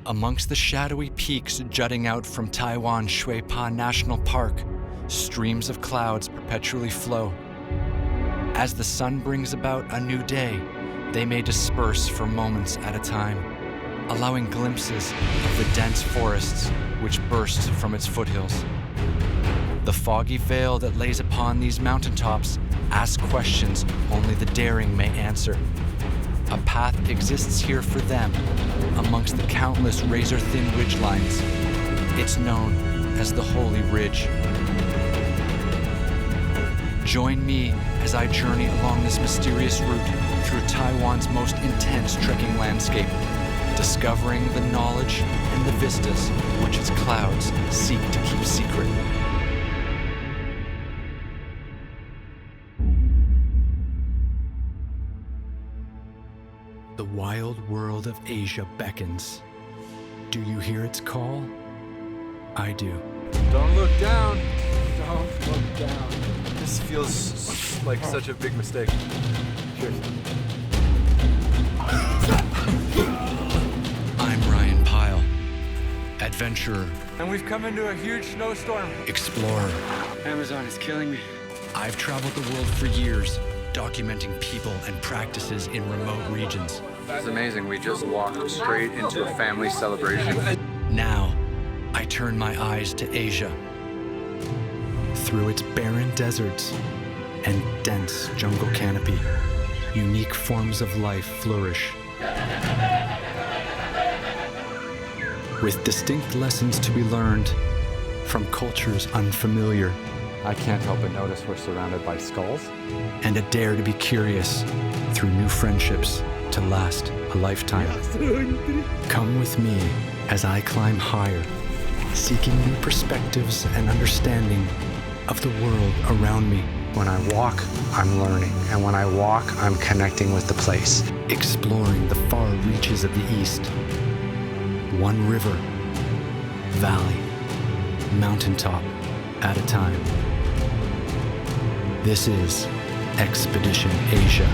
Amongst the shadowy peaks jutting out from Taiwan's Sha National Park, streams of clouds perpetually flow. As the sun brings about a new day, they may disperse for moments at a time, allowing glimpses of the dense forests which burst from its foothills. The foggy veil that lays upon these mountaintops asks questions only the daring may answer. A path exists here for them amongst the countless razor-thin ridgelines. It's known as the Holy Ridge. Join me as I journey along this mysterious route through Taiwan's most intense trekking landscape, discovering the knowledge and the vistas which its clouds seek to keep secret. The wild world of Asia beckons. Do you hear its call? I do. Don't look down. Don't look down. This feels like such a big mistake. Cheers. I'm Ryan Pyle, adventurer. And we've come into a huge snowstorm. Explorer. Amazon is killing me. I've traveled the world for years, documenting people and practices in remote regions. It's amazing. We just walked straight into a family celebration. Now, I turn my eyes to Asia. Through its barren deserts and dense jungle canopy, unique forms of life flourish. With distinct lessons to be learned from cultures unfamiliar. I can't help but notice we're surrounded by skulls. And a dare to be curious through new friendships to last a lifetime. Come with me as I climb higher, seeking new perspectives and understanding of the world around me. When I walk, I'm learning. And when I walk, I'm connecting with the place. Exploring the far reaches of the East. One river, valley, mountaintop at a time. This is Expedition Asia.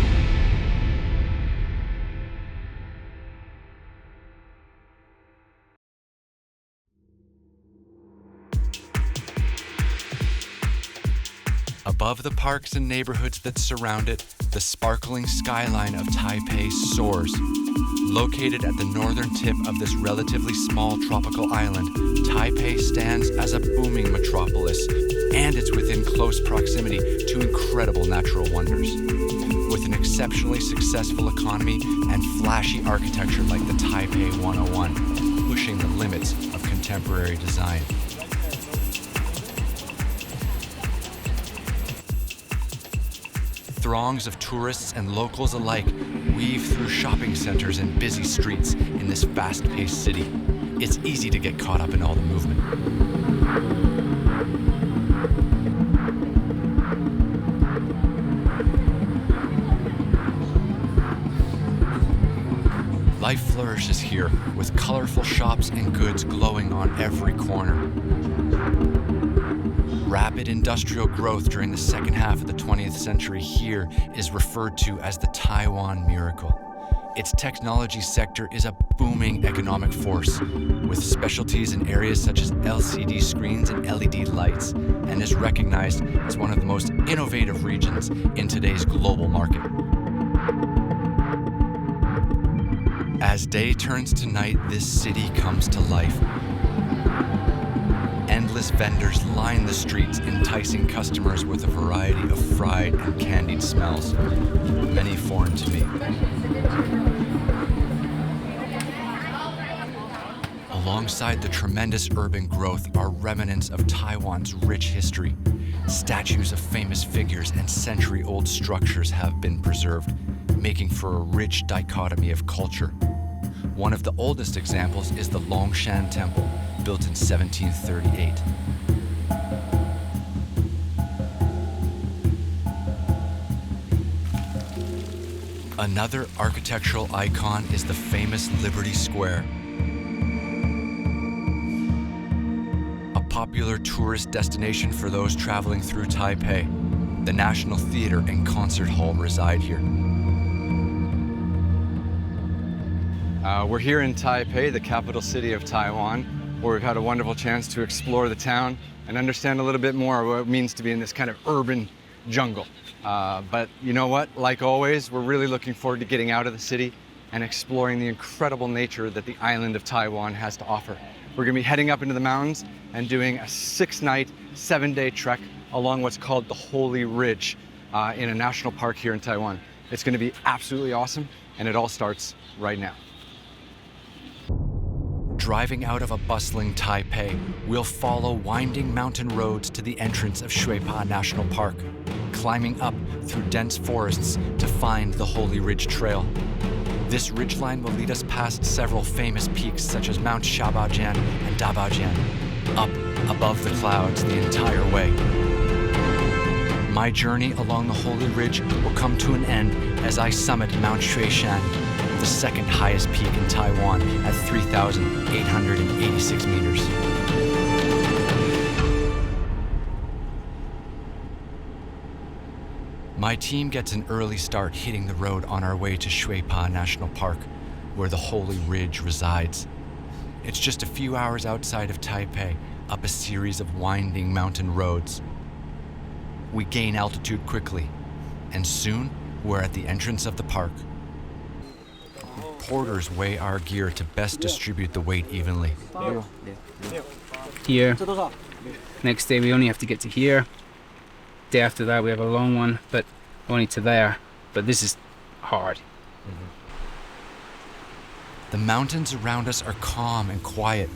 Above the parks and neighborhoods that surround it, the sparkling skyline of Taipei soars. Located at the northern tip of this relatively small tropical island, Taipei stands as a booming metropolis, and it's within close proximity to incredible natural wonders. With an exceptionally successful economy and flashy architecture like the Taipei 101, pushing the limits of contemporary design. Throngs of tourists and locals alike weave through shopping centers and busy streets in this fast-paced city. It's easy to get caught up in all the movement. Life flourishes here with colorful shops and goods glowing on every corner. Rapid industrial growth during the second half of the 20th century here is referred to as the Taiwan Miracle. Its technology sector is a booming economic force, with specialties in areas such as LCD screens and LED lights, and is recognized as one of the most innovative regions in today's global market. As day turns to night, this city comes to life. Endless vendors line the streets, enticing customers with a variety of fried and candied smells, many foreign to me. Alongside the tremendous urban growth are remnants of Taiwan's rich history. Statues of famous figures and century-old structures have been preserved, making for a rich dichotomy of culture. One of the oldest examples is the Longshan Temple, built in 1738. Another architectural icon is the famous Liberty Square, a popular tourist destination for those traveling through Taipei. The National Theater and Concert Hall reside here. We're here in Taipei, the capital city of Taiwan, where we've had a wonderful chance to explore the town and understand a little bit more what it means to be in this kind of urban jungle. But you know what? Like always, we're really looking forward to getting out of the city and exploring the incredible nature that the island of Taiwan has to offer. We're going to be heading up into the mountains and doing a 6-night, 7-day trek along what's called the Holy Ridge in a national park here in Taiwan. It's going to be absolutely awesome, and it all starts right now. Driving out of a bustling Taipei, we'll follow winding mountain roads to the entrance of Sha National Park, climbing up through dense forests to find the Holy Ridge Trail. This ridgeline will lead us past several famous peaks such as Mount Shabaj and Dabajian, up above the clouds the entire way. My journey along the Holy Ridge will come to an end as I summit Mount Shuishan, the second highest peak in Taiwan at 3,886 meters. My team gets an early start hitting the road on our way to Sha National Park, where the Holy Ridge resides. It's just a few hours outside of Taipei, up a series of winding mountain roads. We gain altitude quickly, and soon we're at the entrance of the park. Porters weigh our gear to best distribute the weight evenly. Here. Next day we only have to get to here. Day after that we have a long one, but only to there. But this is hard. The mountains around us are calm and quiet,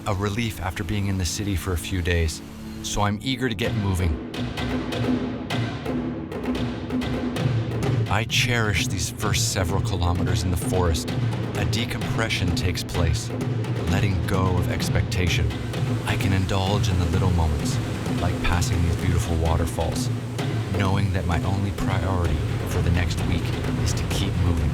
a relief after being in the city for a few days. So I'm eager to get moving. I cherish these first several kilometers in the forest. A decompression takes place, letting go of expectation. I can indulge in the little moments, like passing these beautiful waterfalls, knowing that my only priority for the next week is to keep moving.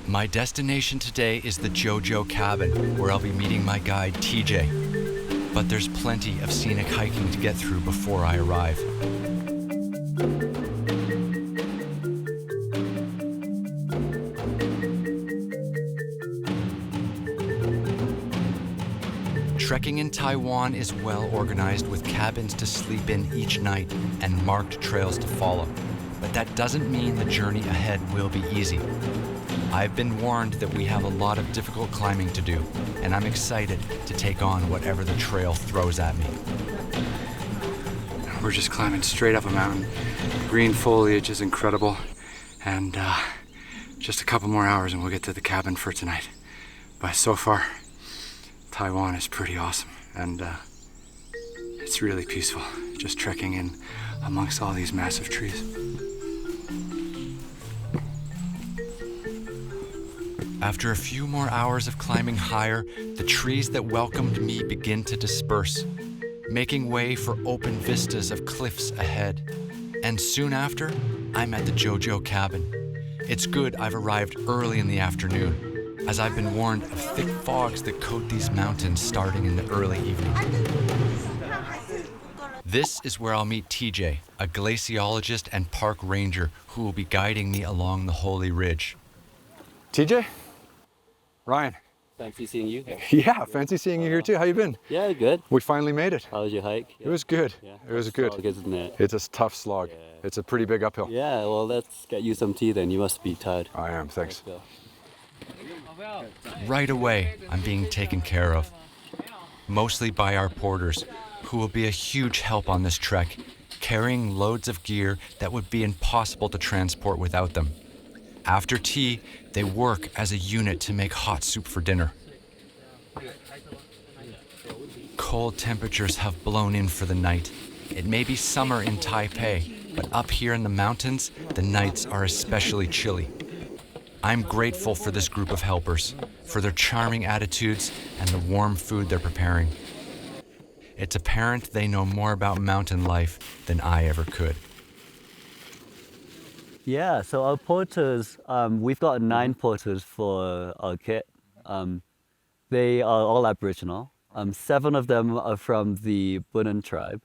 My destination today is the JoJo cabin, where I'll be meeting my guide TJ. But there's plenty of scenic hiking to get through before I arrive. Trekking in Taiwan is well organized with cabins to sleep in each night and marked trails to follow. But that doesn't mean the journey ahead will be easy. I've been warned that we have a lot of difficult climbing to do, and I'm excited to take on whatever the trail throws at me. We're just climbing straight up a mountain. Green foliage is incredible, and just a couple more hours and we'll get to the cabin for tonight. But so far, Taiwan is pretty awesome, and it's really peaceful, just trekking in amongst all these massive trees. After a few more hours of climbing higher, the trees that welcomed me begin to disperse, making way for open vistas of cliffs ahead. And soon after, I'm at the JoJo cabin. It's good I've arrived early in the afternoon, as I've been warned of thick fogs that coat these mountains starting in the early evening. This is where I'll meet TJ, a glaciologist and park ranger who will be guiding me along the Holy Ridge. TJ? Ryan? Fancy seeing you. Yeah, fancy seeing you here too. How you been? Yeah, good. We finally made it. How was your hike? It was good. Yeah. It was good. Slog, isn't it? It's a tough slog. Yeah. It's a pretty big uphill. Yeah, well, let's get you some tea then. You must be tired. I am, thanks. Let's go. Right away, I'm being taken care of, mostly by our porters, who will be a huge help on this trek, carrying loads of gear that would be impossible to transport without them. After tea, they work as a unit to make hot soup for dinner. Cold temperatures have blown in for the night. It may be summer in Taipei, but up here in the mountains, the nights are especially chilly. I'm grateful for this group of helpers, for their charming attitudes and the warm food they're preparing. It's apparent they know more about mountain life than I ever could. Yeah, so our porters, we've got 9 porters for our kit. They are all Aboriginal. 7 of them are from the Pinan tribe.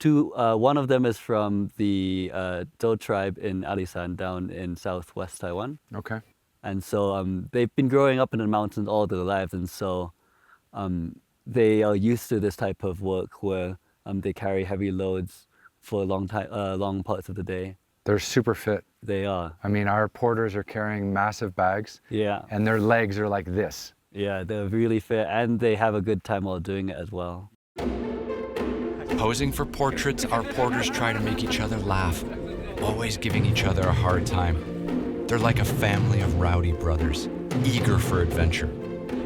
One of them is from the Zhou tribe in Alisan down in southwest Taiwan. Okay. And so they've been growing up in the mountains all their lives, and so they are used to this type of work where they carry heavy loads for long parts of the day. They're super fit. They are. I mean, our porters are carrying massive bags. Yeah. And their legs are like this. Yeah, they're really fit, and they have a good time while doing it as well. Posing for portraits, our porters try to make each other laugh, always giving each other a hard time. They're like a family of rowdy brothers, eager for adventure.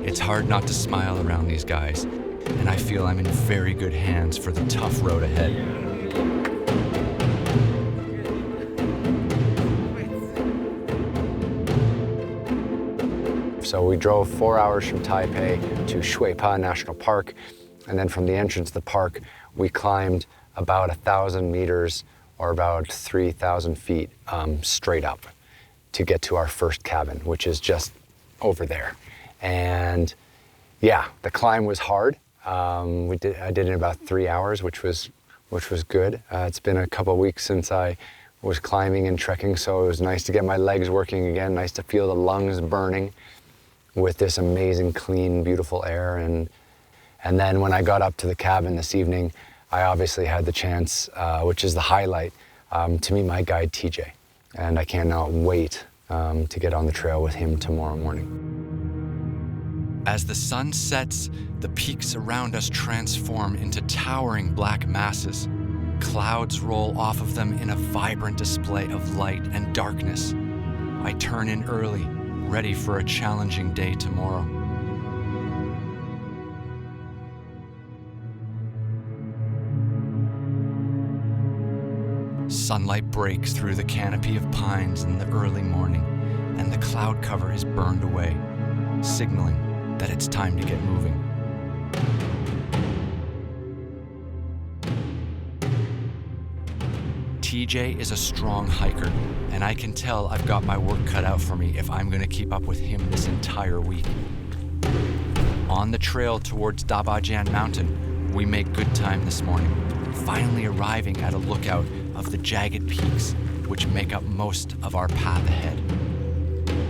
It's hard not to smile around these guys, and I feel I'm in very good hands for the tough road ahead. So we drove 4 hours from Taipei to Sha National Park, and then from the entrance of the park, we climbed about 1,000 meters or about 3,000 feet straight up to get to our first cabin, which is just over there. And yeah, the climb was hard. I did it in about 3 hours, which was good. It's been a couple of weeks since I was climbing and trekking, so it was nice to get my legs working again, nice to feel the lungs burning with this amazing, clean, beautiful air. And then when I got up to the cabin this evening, I obviously had the chance, which is the highlight, to meet my guide, TJ. And I cannot wait to get on the trail with him tomorrow morning. As the sun sets, the peaks around us transform into towering black masses. Clouds roll off of them in a vibrant display of light and darkness. I turn in early, ready for a challenging day tomorrow. Sunlight breaks through the canopy of pines in the early morning, and the cloud cover is burned away, signaling that it's time to get moving. TJ is a strong hiker, and I can tell I've got my work cut out for me if I'm going to keep up with him this entire week. On the trail towards Dabajian Mountain, we make good time this morning, finally arriving at a lookout of the jagged peaks which make up most of our path ahead.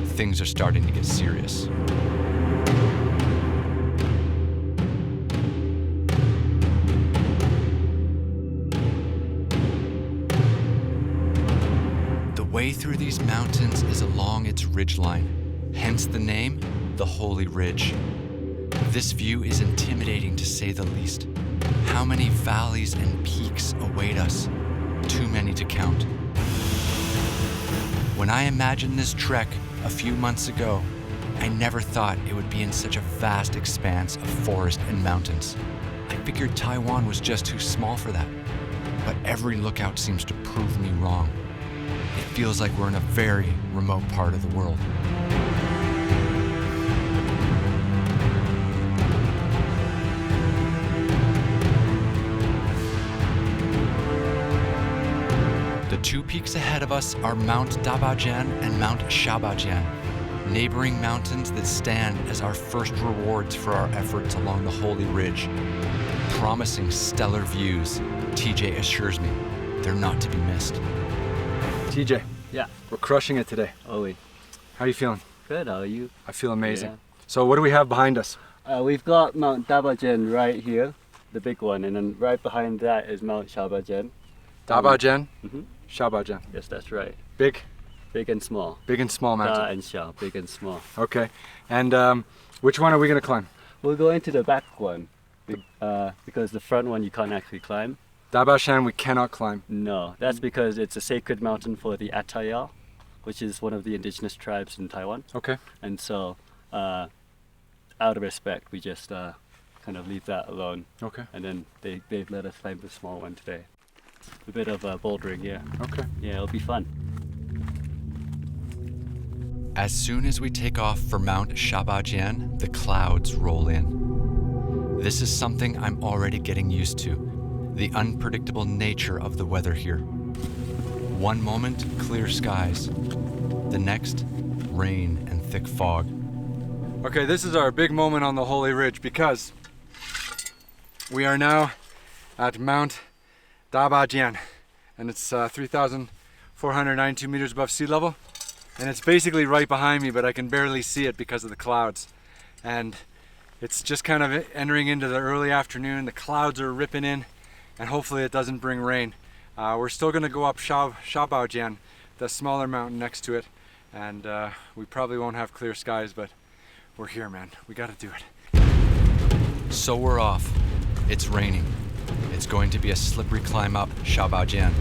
Things are starting to get serious. The way through these mountains is along its ridgeline, hence the name, the Holy Ridge. This view is intimidating to say the least. How many valleys and peaks await us? Too many to count. When I imagined this trek a few months ago, I never thought it would be in such a vast expanse of forest and mountains. I figured Taiwan was just too small for that, but every lookout seems to prove me wrong. It feels like we're in a very remote part of the world. The two peaks ahead of us are Mount Dabajian and Mount Shabajian, neighboring mountains that stand as our first rewards for our efforts along the Holy Ridge. Promising stellar views, TJ assures me they're not to be missed. TJ, Yeah. we're crushing it today. Oh, wait. How are you feeling? Good, how are you? I feel amazing. Yeah. So what do we have behind us? We've got Mount Dabajian right here, the big one, and then right behind that is Mount Shabajian. Dabajian, Mhm. Shabajian. Yes, that's right. Big Big and small. small Da mountain. and Sha, big and small. Okay. And which one are we going to climb? We're going to the back one because the front one you can't actually climb. Dabajian we cannot climb. No, that's because it's a sacred mountain for the Atayal, which is one of the indigenous tribes in Taiwan. Okay. And so, out of respect, we just kind of leave that alone. Okay. And then they've let us climb the small one today. A bit of bouldering, yeah. Okay. Yeah, it'll be fun. As soon as we take off for Mount Shabajian, the clouds roll in. This is something I'm already getting used to, the unpredictable nature of the weather here. One moment, clear skies. The next, rain and thick fog. Okay, this is our big moment on the Holy Ridge because we are now at Mount Dabajian, and it's 3,492 meters above sea level. And it's basically right behind me, but I can barely see it because of the clouds. And it's just kind of entering into the early afternoon. The clouds are ripping in, and hopefully it doesn't bring rain. We're still gonna go up Shabaj, the smaller mountain next to it, and we probably won't have clear skies, but we're here, man. We gotta do it. So we're off. It's raining. It's going to be a slippery climb up Shabaj.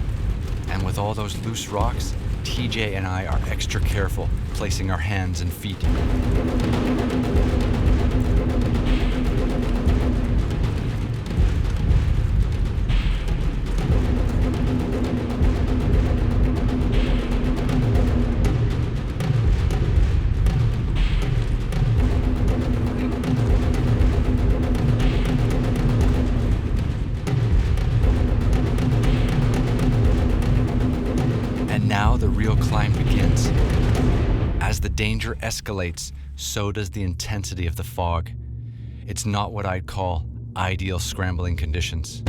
And with all those loose rocks, TJ and I are extra careful placing our hands and feet. Now the real climb begins. As the danger escalates, so does the intensity of the fog. It's not what I'd call ideal scrambling conditions.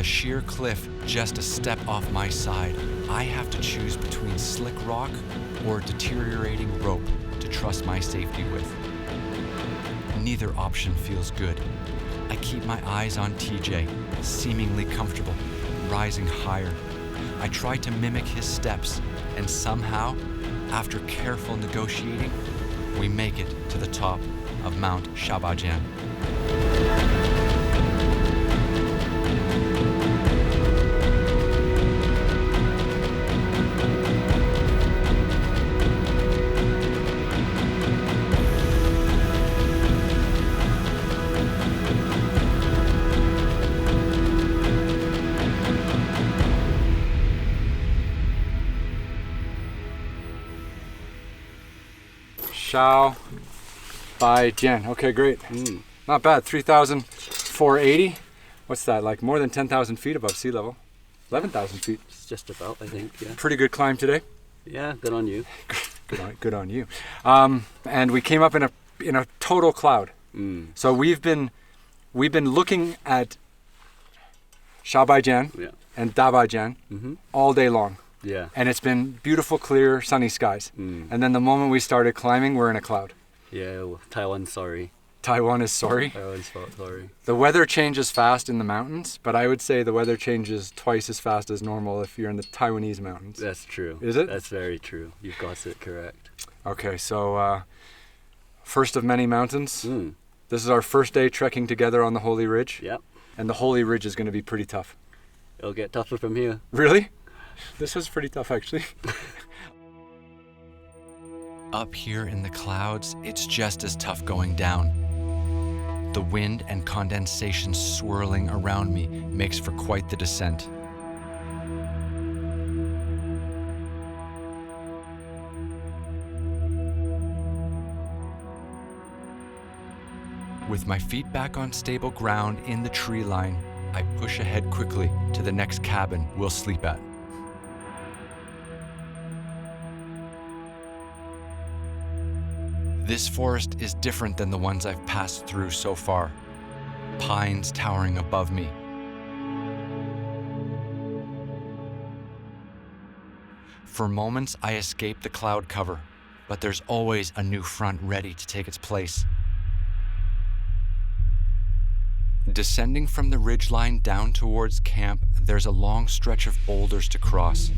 Sheer cliff just a step off my side, I have to choose between slick rock or deteriorating rope to trust my safety with. Neither option feels good. I keep my eyes on TJ, seemingly comfortable, rising higher. I try to mimic his steps, and somehow, after careful negotiating, we make it to the top of Mount Shabaj. Shabaj. Okay, great. Not bad. 3,480. What's that? Like more than 10,000 feet above sea level. 11,000 feet. It's just about, I think, yeah. Pretty good climb today. Yeah, good on you. Good on you. And we came up in a total cloud. So we've been looking at Shabaj and Dabajian all day long. Yeah. And it's been beautiful, clear, sunny skies. And then the moment we started climbing, we're in a cloud. Yeah, well, Taiwan's sorry. Taiwan is sorry. Taiwan's sorry. The weather changes fast in the mountains, but I would say the weather changes twice as fast as normal if you're in the Taiwanese mountains. That's true. Is it? That's very true. You've got it correct. Okay, so first of many mountains. This is our first day trekking together on the Holy Ridge. Yep. And the Holy Ridge is going to be pretty tough. It'll get tougher from here. Really? This was pretty tough, actually. Up here in the clouds, it's just as tough going down. The wind and condensation swirling around me makes for quite the descent. With my feet back on stable ground in the tree line, I push ahead quickly to the next cabin we'll sleep at. This forest is different than the ones I've passed through so far. Pines towering above me. For moments, I escape the cloud cover, but there's always a new front ready to take its place. Descending from the ridgeline down towards camp, there's a long stretch of boulders to cross.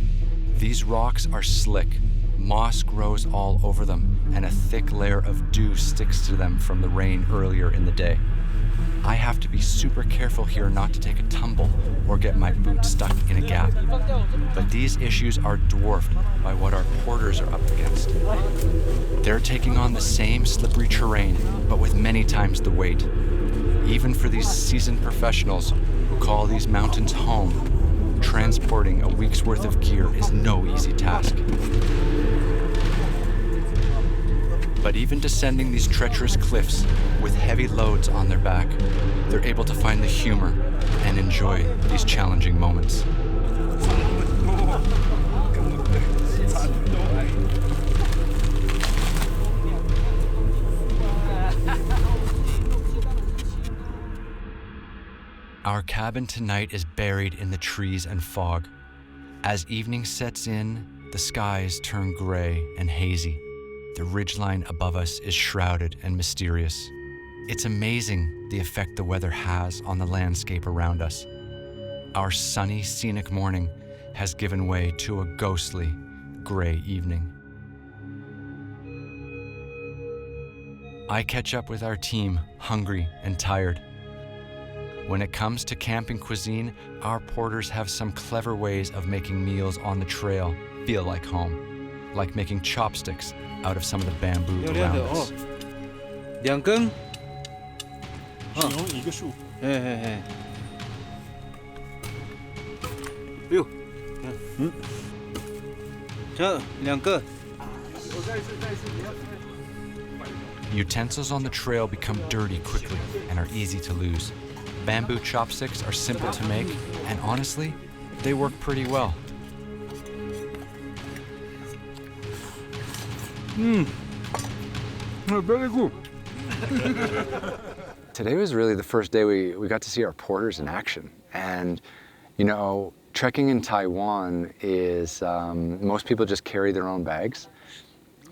These rocks are slick. Moss grows all over them, and a thick layer of dew sticks to them from the rain earlier in the day. I have to be super careful here not to take a tumble or get my boot stuck in a gap. But these issues are dwarfed by what our porters are up against. They're taking on the same slippery terrain, but with many times the weight. Even for these seasoned professionals who call these mountains home, transporting a week's worth of gear is no easy task. But even descending these treacherous cliffs with heavy loads on their back, they're able to find the humor and enjoy these challenging moments. Our cabin tonight is buried in the trees and fog. As evening sets in, the skies turn gray and hazy. The ridgeline above us is shrouded and mysterious. It's amazing the effect the weather has on the landscape around us. Our sunny, scenic morning has given way to a ghostly, gray evening. I catch up with our team, hungry and tired. When it comes to camping cuisine, our porters have some clever ways of making meals on the trail feel like home, like making chopsticks out of some of the bamboo around us. 2根形容一个树。嘿嘿嘿哎呦这2个 Utensils on the trail become dirty quickly and are easy to lose. Bamboo chopsticks are simple to make, and honestly, they work pretty well. Very good. Today was really the first day we got to see our porters in action. And, you know, trekking in Taiwan is, most people just carry their own bags.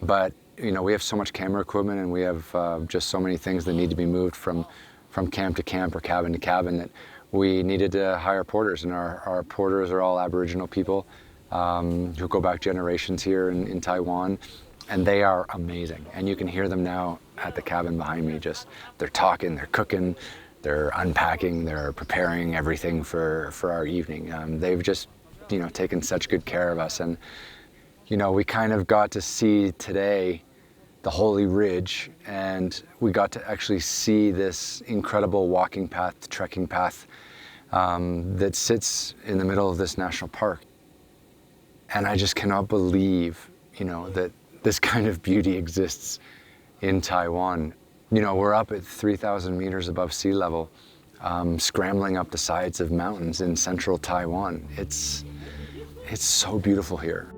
But, you know, we have so much camera equipment and we have just so many things that need to be moved from camp to camp or cabin to cabin that we needed to hire porters. And our porters are all Aboriginal people who go back generations here in Taiwan. And they are amazing. And you can hear them now at the cabin behind me. Just, they're talking, they're cooking, they're unpacking, they're preparing everything for our evening. They've just, you know, taken such good care of us. And, you know, we kind of got to see today the Holy Ridge, and we got to actually see this incredible walking path, trekking path that sits in the middle of this national park. And I just cannot believe, you know, that this kind of beauty exists in Taiwan. You know, we're up at 3,000 meters above sea level, scrambling up the sides of mountains in central Taiwan. It's so beautiful here.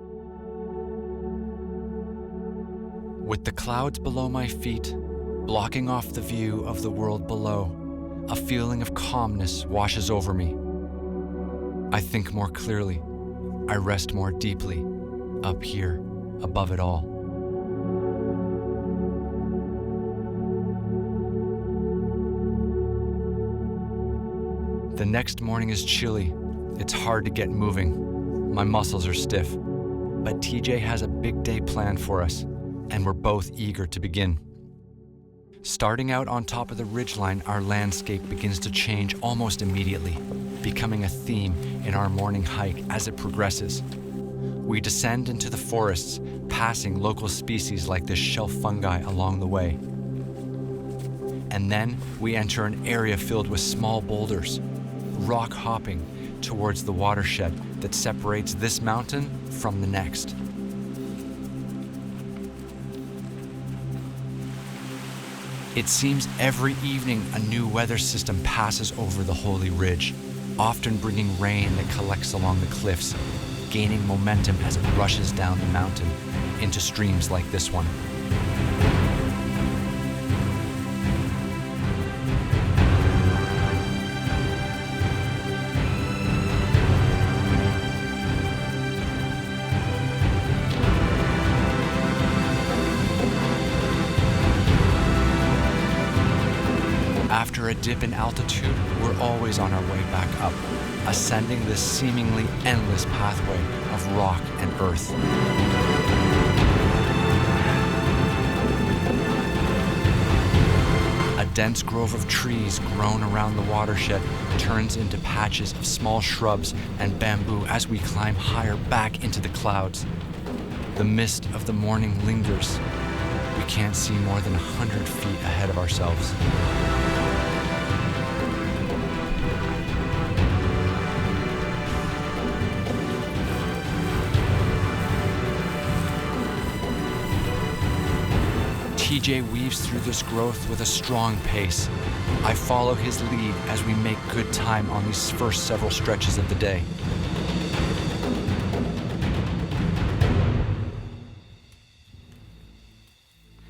With the clouds below my feet, blocking off the view of the world below, a feeling of calmness washes over me. I think more clearly. I rest more deeply, up here, above it all. The next morning is chilly. It's hard to get moving. My muscles are stiff. But TJ has a big day planned for us, and we're both eager to begin. Starting out on top of the ridgeline, our landscape begins to change almost immediately, becoming a theme in our morning hike as it progresses. We descend into the forests, passing local species like this shelf fungi along the way. And then we enter an area filled with small boulders, rock hopping towards the watershed that separates this mountain from the next. It seems every evening a new weather system passes over the Holy Ridge, often bringing rain that collects along the cliffs, gaining momentum as it rushes down the mountain into streams like this one. After a dip in altitude, we're always on our way back up, ascending this seemingly endless pathway of rock and earth. A dense grove of trees grown around the watershed turns into patches of small shrubs and bamboo as we climb higher back into the clouds. The mist of the morning lingers. We can't see more than 100 feet ahead of ourselves. TJ weaves through this growth with a strong pace. I follow his lead as we make good time on these first several stretches of the day.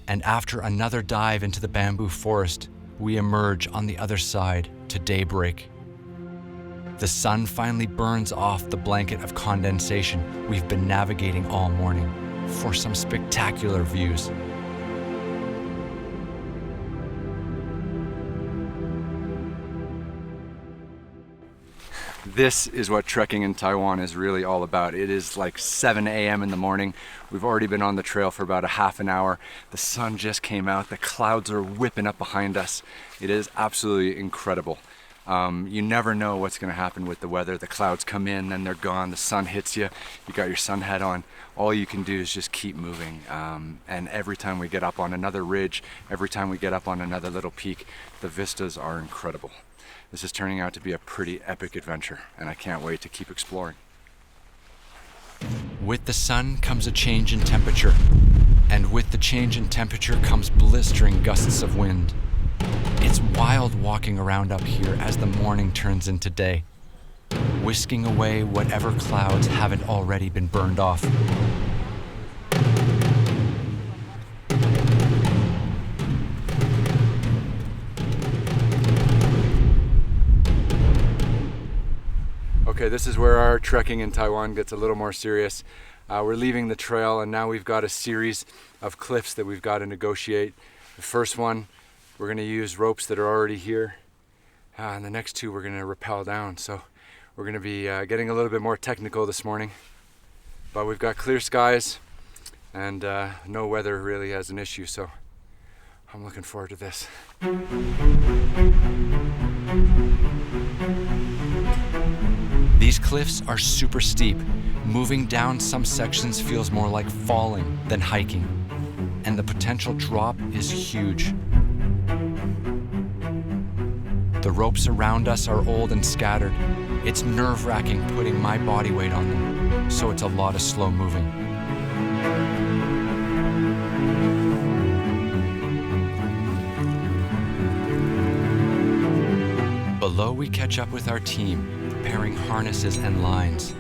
And after another dive into the bamboo forest, we emerge on the other side to daybreak. The sun finally burns off the blanket of condensation we've been navigating all morning for some spectacular views. This is what trekking in Taiwan is really all about. It is like 7 a.m. in the morning. We've already been on the trail for about a half an hour. The sun just came out. The clouds are whipping up behind us. It is absolutely incredible. You never know what's going to happen with the weather. The clouds come in, then they're gone. The sun hits you. You got your sun hat on. All you can do is just keep moving. And every time we get up on another ridge, every time we get up on another little peak, the vistas are incredible. This is turning out to be a pretty epic adventure, and I can't wait to keep exploring. With the sun comes a change in temperature, and with the change in temperature comes blistering gusts of wind. It's wild walking around up here as the morning turns into day, whisking away whatever clouds haven't already been burned off. Okay, this is where our trekking in Taiwan gets a little more serious. We're leaving the trail, and now we've got a series of cliffs that we've got to negotiate. The first one, we're going to use ropes that are already here, and the next two we're going to rappel down. So we're going to be getting a little bit more technical this morning, but we've got clear skies and no weather really as an issue, so I'm looking forward to this. These cliffs are super steep. Moving down some sections feels more like falling than hiking, and the potential drop is huge. The ropes around us are old and scattered. It's nerve-wracking putting my body weight on them, so it's a lot of slow moving. Below, we catch up with our team, preparing harnesses and lines.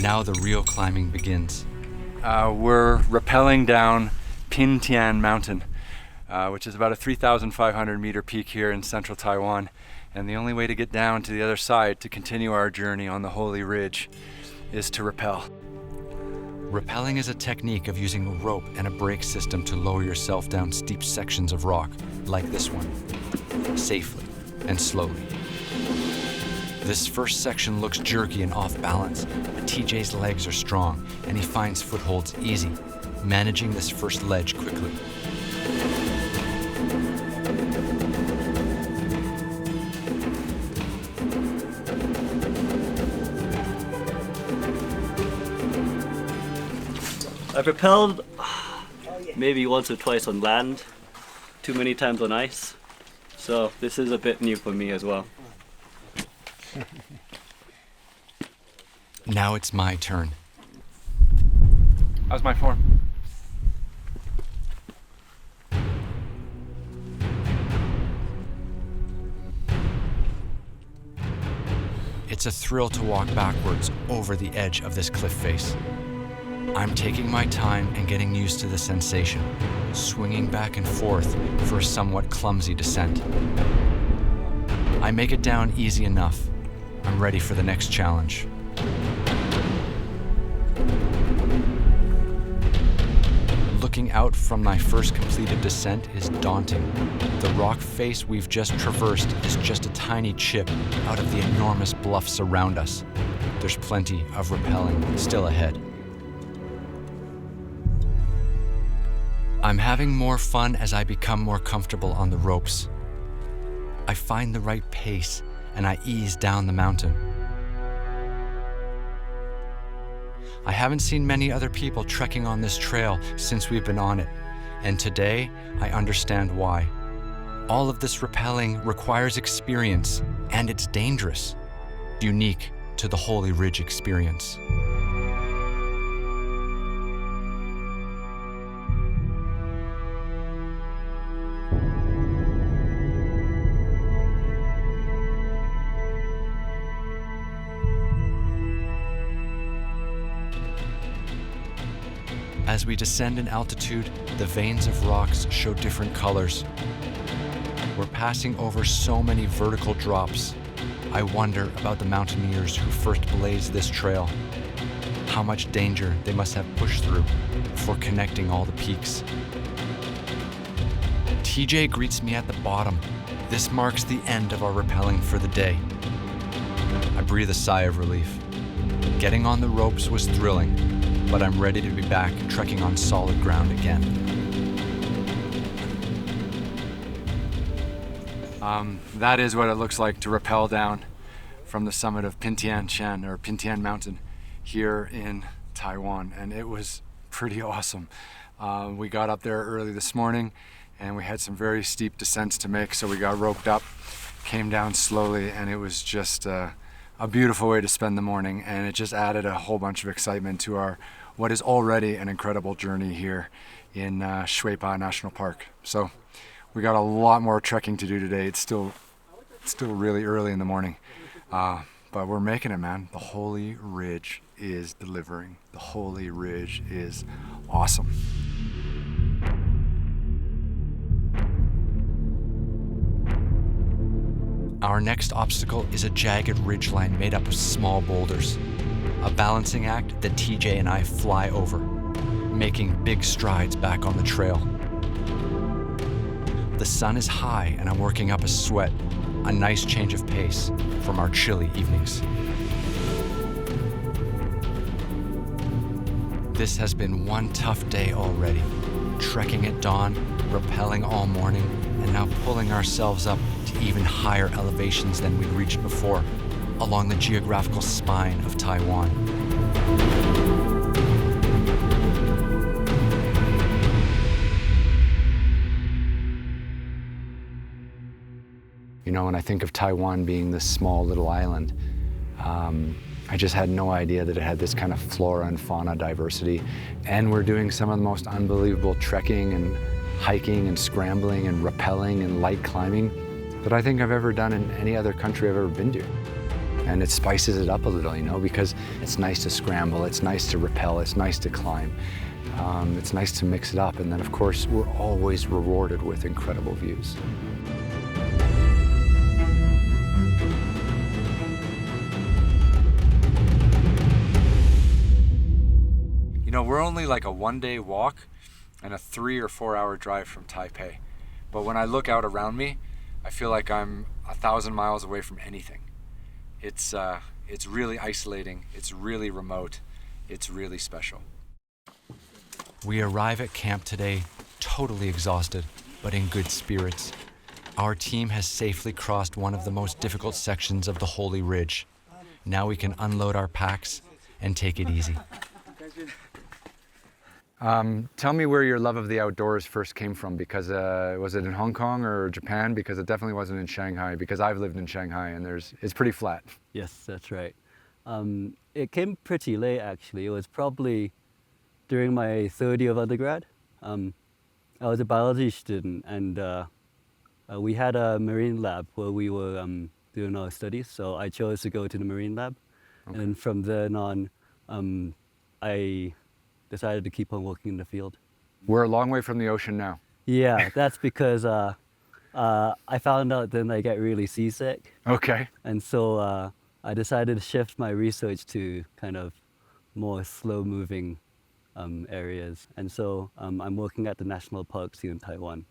Now the real climbing begins. We're rappelling down Pinan Mountain, which is about a 3,500 meter peak here in central Taiwan. And the only way to get down to the other side to continue our journey on the Holy Ridge is to rappel. Rappelling is a technique of using a rope and a brake system to lower yourself down steep sections of rock, like this one, safely and slowly. This first section looks jerky and off balance, but TJ's legs are strong and he finds footholds easy, managing this first ledge quickly. I've rappelled maybe once or twice on land, too many times on ice, so this is a bit new for me as well. Now it's my turn. How's my form? It's a thrill to walk backwards over the edge of this cliff face. I'm taking my time and getting used to the sensation, swinging back and forth for a somewhat clumsy descent. I make it down easy enough. I'm ready for the next challenge. Looking out from my first completed descent is daunting. The rock face we've just traversed is just a tiny chip out of the enormous bluffs around us. There's plenty of rappelling still ahead. I'm having more fun as I become more comfortable on the ropes. I find the right pace and I ease down the mountain. I haven't seen many other people trekking on this trail since we've been on it, and today I understand why. All of this rappelling requires experience, and it's dangerous, unique to the Holy Ridge experience. As we descend in altitude, the veins of rocks show different colors. We're passing over so many vertical drops. I wonder about the mountaineers who first blazed this trail. How much danger they must have pushed through before connecting all the peaks. TJ greets me at the bottom. This marks the end of our rappelling for the day. I breathe a sigh of relief. Getting on the ropes was thrilling, but I'm ready to be back trekking on solid ground again. That is what it looks like to rappel down from the summit of Pintian Mountain here in Taiwan, and it was pretty awesome. We got up there early this morning and we had some very steep descents to make, so we got roped up, came down slowly, and it was just a beautiful way to spend the morning, and it just added a whole bunch of excitement to our what is already an incredible journey here in Sha National Park. So we got a lot more trekking to do today. It's still really early in the morning, but we're making it, man. The Holy Ridge is delivering. The Holy Ridge is awesome. Our next obstacle is a jagged ridgeline made up of small boulders, a balancing act that TJ and I fly over, making big strides back on the trail. The sun is high and I'm working up a sweat, a nice change of pace from our chilly evenings. This has been one tough day already, trekking at dawn, rappelling all morning, and now pulling ourselves up to even higher elevations than we'd reached before, along the geographical spine of Taiwan. You know, when I think of Taiwan being this small little island, I just had no idea that it had this kind of flora and fauna diversity. And we're doing some of the most unbelievable trekking and hiking and scrambling and rappelling and light climbing that I think I've ever done in any other country I've ever been to. And it spices it up a little, you know, because it's nice to scramble, it's nice to rappel, it's nice to climb. It's nice to mix it up. And then, of course, we're always rewarded with incredible views. You know, we're only like a one-day walk and a 3 or 4 hour drive from Taipei. But when I look out around me, I feel like I'm 1,000 miles away from anything. It's really isolating, it's really remote, it's really special. We arrive at camp today totally exhausted, but in good spirits. Our team has safely crossed one of the most difficult sections of the Holy Ridge. Now we can unload our packs and take it easy. Tell me where your love of the outdoors first came from, because was it in Hong Kong or Japan? Because it definitely wasn't in Shanghai, because I've lived in Shanghai and it's pretty flat. Yes, that's right. It came pretty late, actually. It was probably during my third year of undergrad. I was a biology student, and we had a marine lab where we were doing our studies, so I chose to go to the marine lab. Okay. And from then on, I decided to keep on working in the field. We're a long way from the ocean now. Yeah, that's because I found out then I get really seasick. Okay. And so I decided to shift my research to kind of more slow-moving areas. And so I'm working at the national parks here in Taiwan.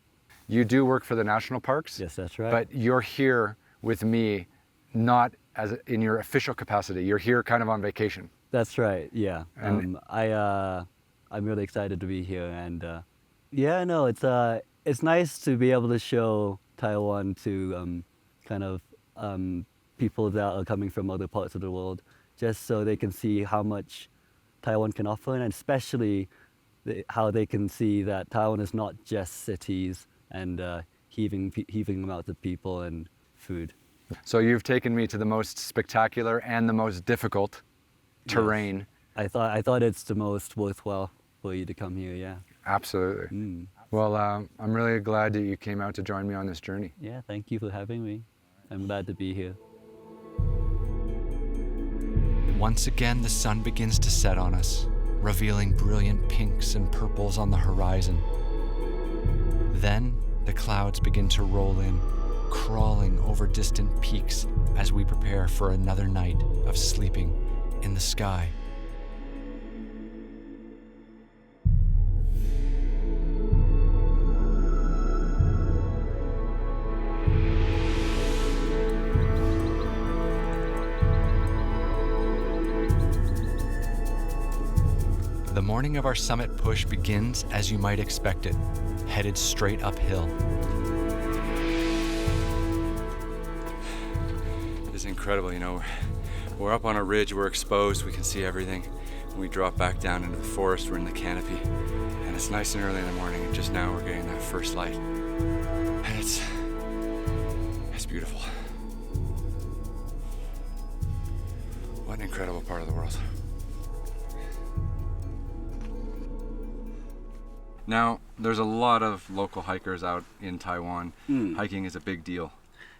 You do work for the national parks? Yes, that's right. But you're here with me, not as in your official capacity. You're here kind of on vacation. That's right, yeah. I'm really excited to be here, and yeah, no, it's nice to be able to show Taiwan to kind of people that are coming from other parts of the world, just so they can see how much Taiwan can offer, and especially how they can see that Taiwan is not just cities and heaving amounts of people and food. So you've taken me to the most spectacular and the most difficult terrain. Yes. I thought it's the most worthwhile for you to come here, yeah. Absolutely. Mm. Well, I'm really glad that you came out to join me on this journey. Yeah, thank you for having me. I'm glad to be here. Once again, the sun begins to set on us, revealing brilliant pinks and purples on the horizon. Then the clouds begin to roll in, crawling over distant peaks as we prepare for another night of sleeping in the sky. The morning of our summit push begins as you might expect it, headed straight uphill. This is incredible, you know. We're up on a ridge, we're exposed, we can see everything. When we drop back down into the forest, we're in the canopy. And it's nice and early in the morning, and just now we're getting that first light. And it's beautiful. What an incredible part of the world. Now, there's a lot of local hikers out in Taiwan. Hiking is a big deal.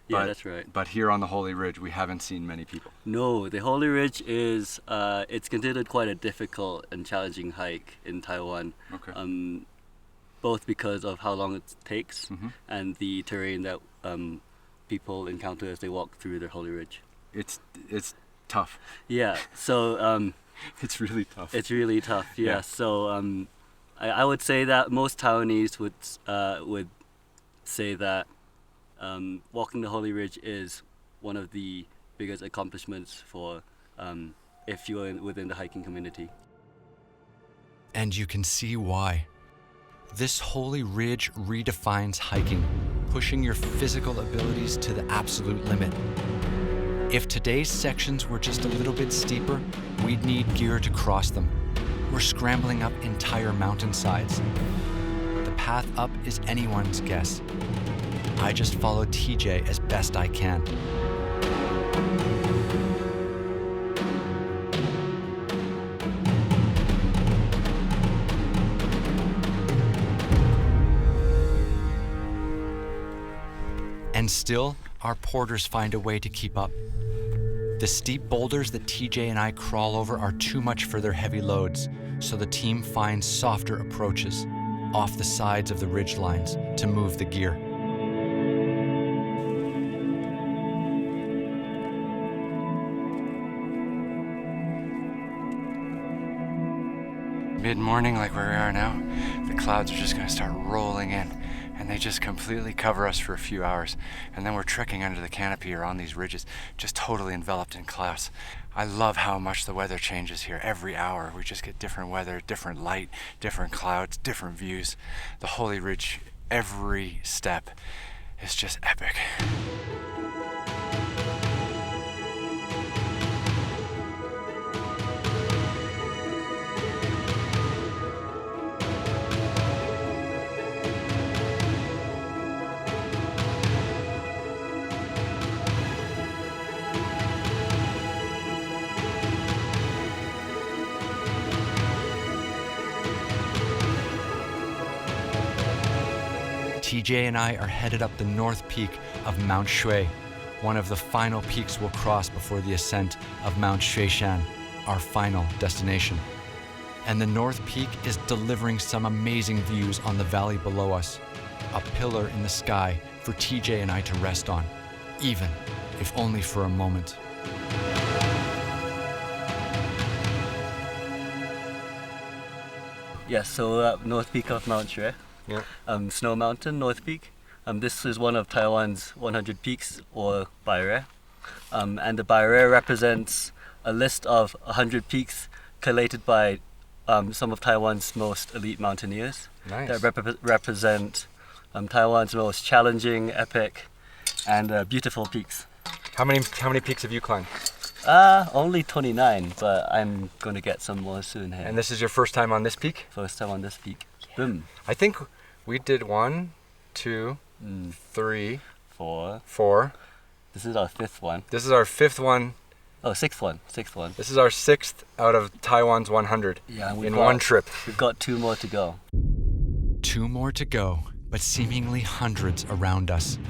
Yeah, that's right. But here on the Holy Ridge, we haven't seen many people. No, the Holy Ridge is it's considered quite a difficult and challenging hike in Taiwan. Okay. Both because of how long it takes and the terrain that people encounter as they walk through the Holy Ridge. It's tough. Yeah, so It's really tough. it's really tough. Yeah, Yeah. so I would say that most Taiwanese would say that walking the Holy Ridge is one of the biggest accomplishments for if you're within the hiking community. And you can see why. This Holy Ridge redefines hiking, pushing your physical abilities to the absolute limit. If today's sections were just a little bit steeper, we'd need gear to cross them. We're scrambling up entire mountainsides. The path up is anyone's guess. I just follow TJ as best I can. And still, our porters find a way to keep up. The steep boulders that TJ and I crawl over are too much for their heavy loads, so the team finds softer approaches off the sides of the ridge lines to move the gear. Mid-morning, like where we are now, the clouds are just going to start rolling in, and they just completely cover us for a few hours, and then we're trekking under the canopy or on these ridges, just totally enveloped in clouds. I love how much the weather changes here every hour. We just get different weather, different light, different clouds, different views. The Holy Ridge, every step is just epic. TJ and I are headed up the north peak of Mount Shui, one of the final peaks we'll cross before the ascent of Mount Xueshan, our final destination. And the north peak is delivering some amazing views on the valley below us, a pillar in the sky for TJ and I to rest on, even if only for a moment. Yes, so north peak of Mount Shui. Yeah. Snow Mountain, North Peak. This is one of Taiwan's 100 peaks, or Baire. And the Baire represents a list of 100 peaks collated by some of Taiwan's most elite mountaineers. Nice. That represent Taiwan's most challenging, epic, and beautiful peaks. How many peaks have you climbed? Only 29, but I'm going to get some more soon here. And this is your first time on this peak? First time on this peak. Boom. I think we did 1, 2, 3, 4. 4. This is our fifth one. This is our fifth one. Oh, sixth one. This is our 6th out of Taiwan's 100 Yeah, in one trip. We've got 2 more to go. 2 more to go, but seemingly hundreds around us.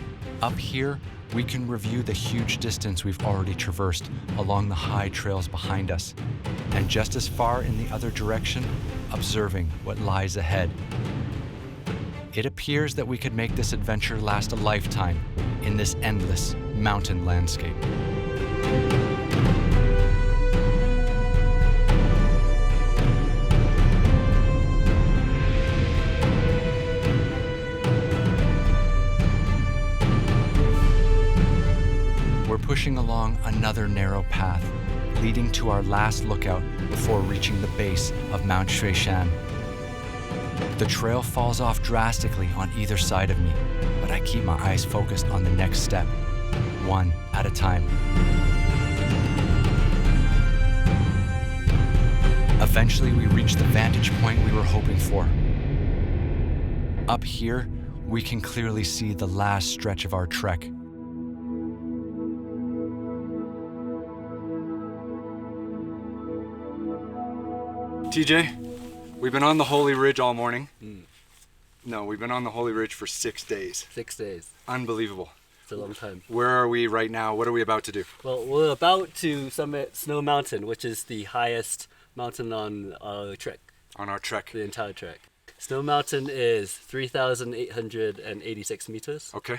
Up here, we can review the huge distance we've already traversed along the high trails behind us, and just as far in the other direction, observing what lies ahead. It appears that we could make this adventure last a lifetime in this endless mountain landscape. We're pushing along another narrow path, leading to our last lookout before reaching the base of Mount Shan. The trail falls off drastically on either side of me, but I keep my eyes focused on the next step, one at a time. Eventually, we reach the vantage point we were hoping for. Up here, we can clearly see the last stretch of our trek. TJ, we've been on the Holy Ridge all morning. No, we've been on the Holy Ridge for 6 days. 6 days. Unbelievable. It's a long time. Where are we right now? What are we about to do? Well, we're about to summit Snow Mountain, which is the highest mountain on our trek, On our trek. the entire trek. Snow Mountain is 3,886 meters. Okay.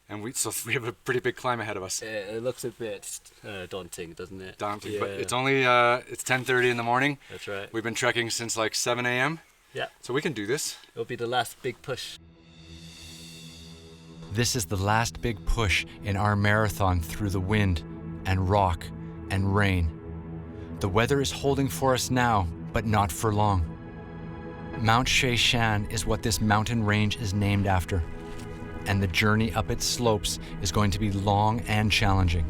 And we have a pretty big climb ahead of us. It looks a bit daunting, doesn't it? Daunting, Yeah. but it's only it's 10:30 in the morning. That's right. We've been trekking since like 7 a.m. Yeah, So we can do this. it'll be the last big push. This is the last big push in our marathon through the wind and rock and rain. The weather is holding for us now, but not for long. Mount Shan is what this mountain range is named after, and the journey up its slopes is going to be long and challenging.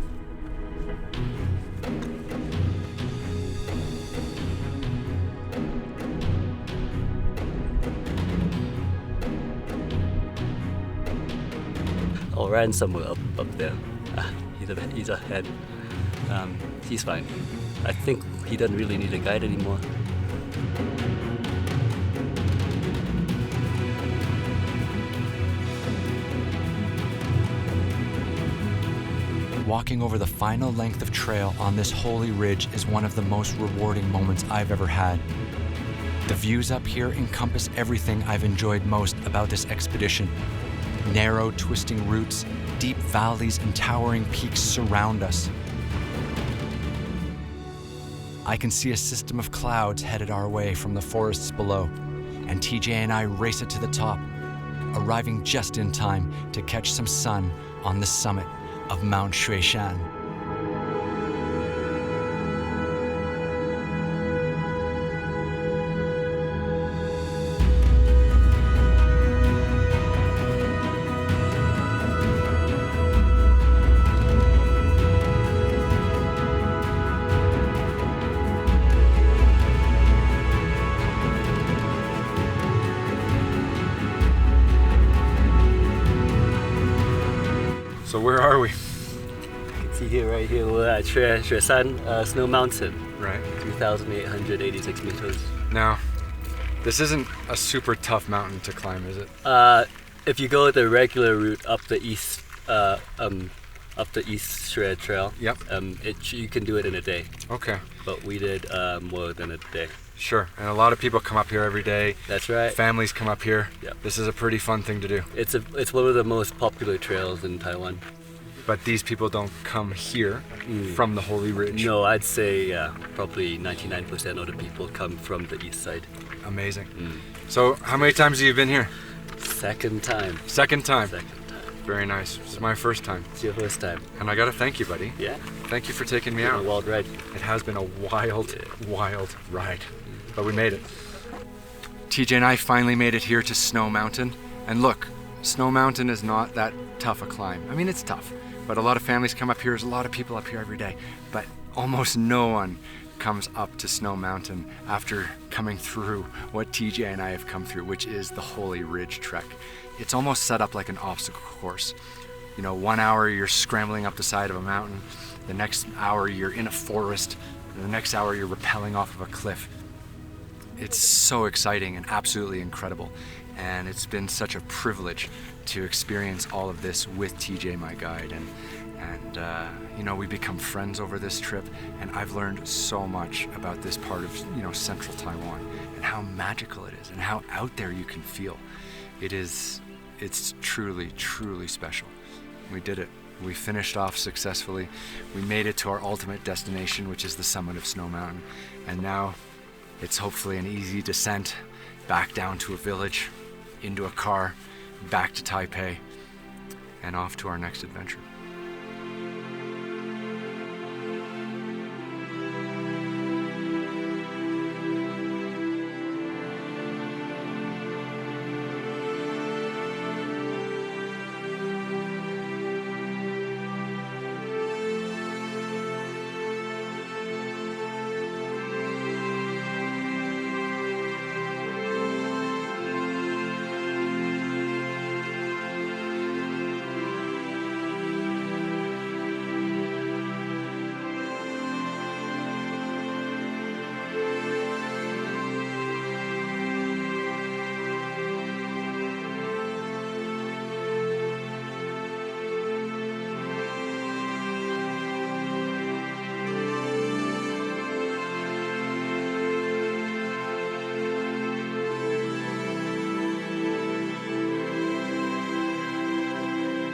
Oh, Ryan's somewhere up there. He's ahead. He's fine. I think he doesn't really need a guide anymore. Walking over the final length of trail on this holy ridge is one of the most rewarding moments I've ever had. The views up here encompass everything I've enjoyed most about this expedition. Narrow, twisting routes, deep valleys, and towering peaks surround us. I can see a system of clouds headed our way from the forests below, and TJ and I race it to the top, arriving just in time to catch some sun on the summit of Mount Shan. So where are we? You can see here, right here, we're at Shan Snow Mountain, Right. 3,886 meters. Now, this isn't a super tough mountain to climb, is it? If you go the regular route up the east Shred Trail, Yep. You can do it in a day. Okay. But we did more than a day. Sure. And a lot of people come up here every day. That's right. Families come up here. Yep. This is a pretty fun thing to do. It's one of the most popular trails in Taiwan. But these people don't come here from the Holy Ridge. No, I'd say probably 99% of the people come from the east side. Amazing. So how many times have you been here? Second time. Second time. Second time. Very nice. This is my first time. It's your first time. And I gotta thank you, buddy. Yeah. Thank you for taking me Been out. a wild ride. It has been a wild, wild ride. But we made it. TJ and I finally made it here to Snow Mountain. And look, Snow Mountain is not that tough a climb. I mean, it's tough, but a lot of families come up here. There's a lot of people up here every day, but almost no one comes up to Snow Mountain after coming through what TJ and I have come through, which is the Holy Ridge Trek. It's almost set up like an obstacle course. You know, 1 hour you're scrambling up the side of a mountain, the next hour you're in a forest, and the next hour you're rappelling off of a cliff. It's so exciting and absolutely incredible. And it's been such a privilege to experience all of this with TJ, my guide. And you know, we become friends over this trip, and I've learned so much about this part of, you know, central Taiwan and how magical it is and how out there you can feel. It's truly, truly special. We did it. We finished off successfully. We made it to our ultimate destination, which is the summit of Snow Mountain. And now it's hopefully an easy descent back down to a village, into a car, back to Taipei, and off to our next adventure.